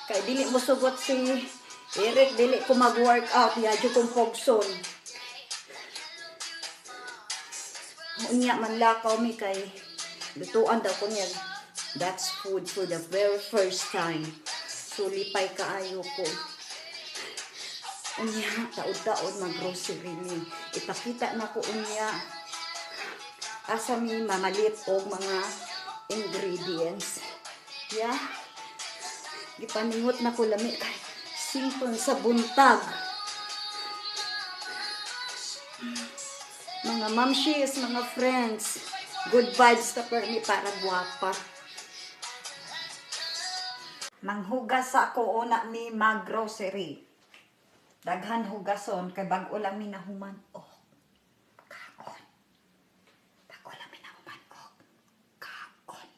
Kay dili mo sugot si Eric, dili ko mag-workout. Yadyo kong pogson. Unya man lakaw mi kay lutuan daw ko niyan. That's food for the very first time. So lipay kaayo ko. Unya, taod-taod mag-grocery ni. Ipakita na ko unya. Asa mi mamalit og mga ingredients. Yeah. Gipaningot na ko lami kay sington sa buntag. Mga momshies, mga friends. Good vibes ka per mi para guwapa. Manghugas ako una mi mag-grocery. Daghan hugason kay bag-o lang mi nahuman. Oh. Kaon. Bag-o lang mi nahuman. Oh. Kaon.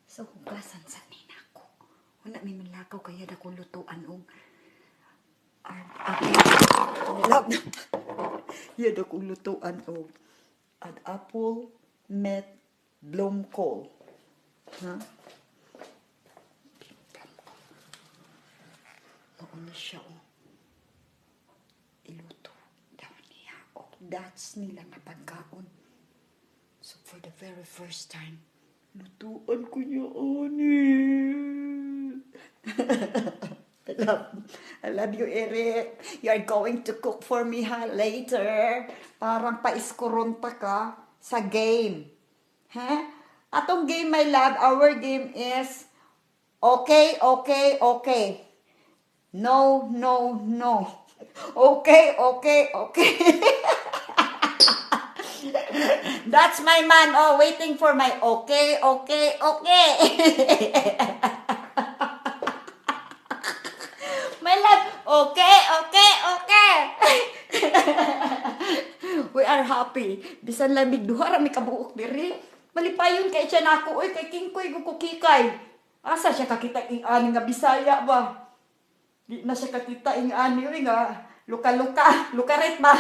So hugasan sa ninako. Una mi manlakaw kaya dako lutuan og yan ako lutuan og apple met blomkål. Ha? Ano siya o? Iluto daw niya. O, that's nila na pagkaon. So, for the very first time, lutuan ko niya, ani. I love you, Eric. You're going to cook for me, ha, later. Parang paiskurunta ka sa game. Ha? Atong game, my love, our game is okay, okay, okay. No, no, no. Okay, okay, okay. That's my man. Oh, waiting for my okay, okay, okay. My love, okay, okay, okay. We are happy. Bisan lamig duha ra mi kabuok diri. Malipayon kay siya nako oy kay kingkoy ko kikay. Asa siya kakita ing ani nga Bisaya ba? Di na siya kakita ing ani oy nga luka-luka, lukaret ba?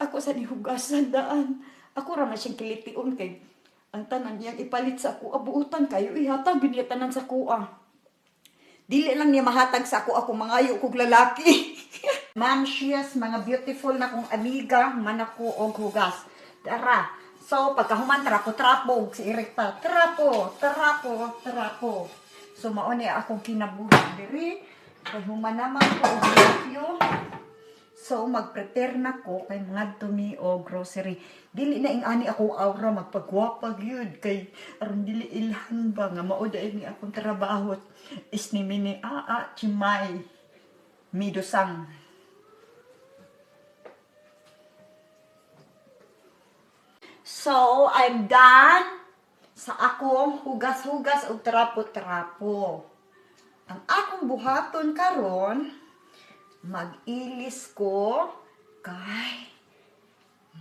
Ako sa nihugasan daan. Ako ra man siyang kilitiun kay ang tanan niyang ipalit sa ako abuutan kayo ihatag niya tanan sa kuha. Dili lang niya mahatag sa ako mangayo kog lalaki. Momshies, mga beautiful na kong amiga, manako og hugas. Tara. So, pagkahuman trapo-trapo, si Eric pa, trapo, trapo, trapo. So, mauni akong kinabuhi diri. Paghuman naman ko og review. So, mag-prepare na ko kay mga tumi o grocery. Dili na ing ani ako aura magpagwapag yun. Kay aron dili ilhan ba nga mao dai ni akong trabaho. Is ni mini chimay midusang. So, I'm done sa akong hugas-hugas o trapo-trapo. Ang akong buhaton karon mag-ilis ko kay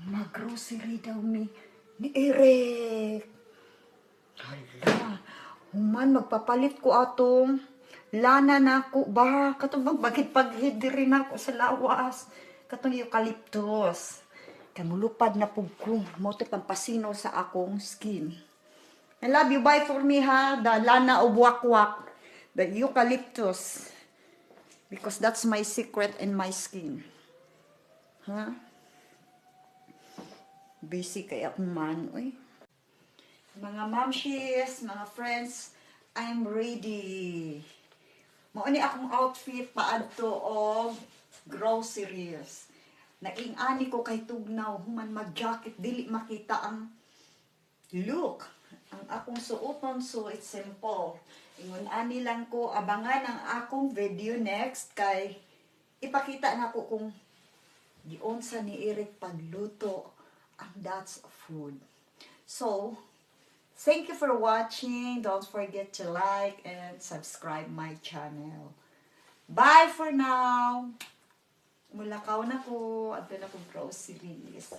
mag-grocery daw ni Eric. Hala, human magpapalit ko atong lana nako ba katong bagit-bagit diri nako sa lawas katong eucalyptus. Kay mulupad na pug ko mo to pampasino sa akong skin. I love you, buy for me ha, the lana of wakwak, the eucalyptus. Because that's my secret in my skin. Huh? Busy kaya akong man, oy. Mga momshies, mga friends, I'm ready. Mauni akong outfit paadto og groceries. Naing-ani ko kay tugnaw, human mag-jacket, dili makita ang look. Ang akong suoton, so it's simple. Ingon ani lang ko, abangan ang akong video next kay ipakita na ko kung giunsa ni Eric pagluto ang that's food. So, thank you for watching. Don't forget to like and subscribe my channel. Bye for now. Mulakaw na ko. Ato na ko groceries.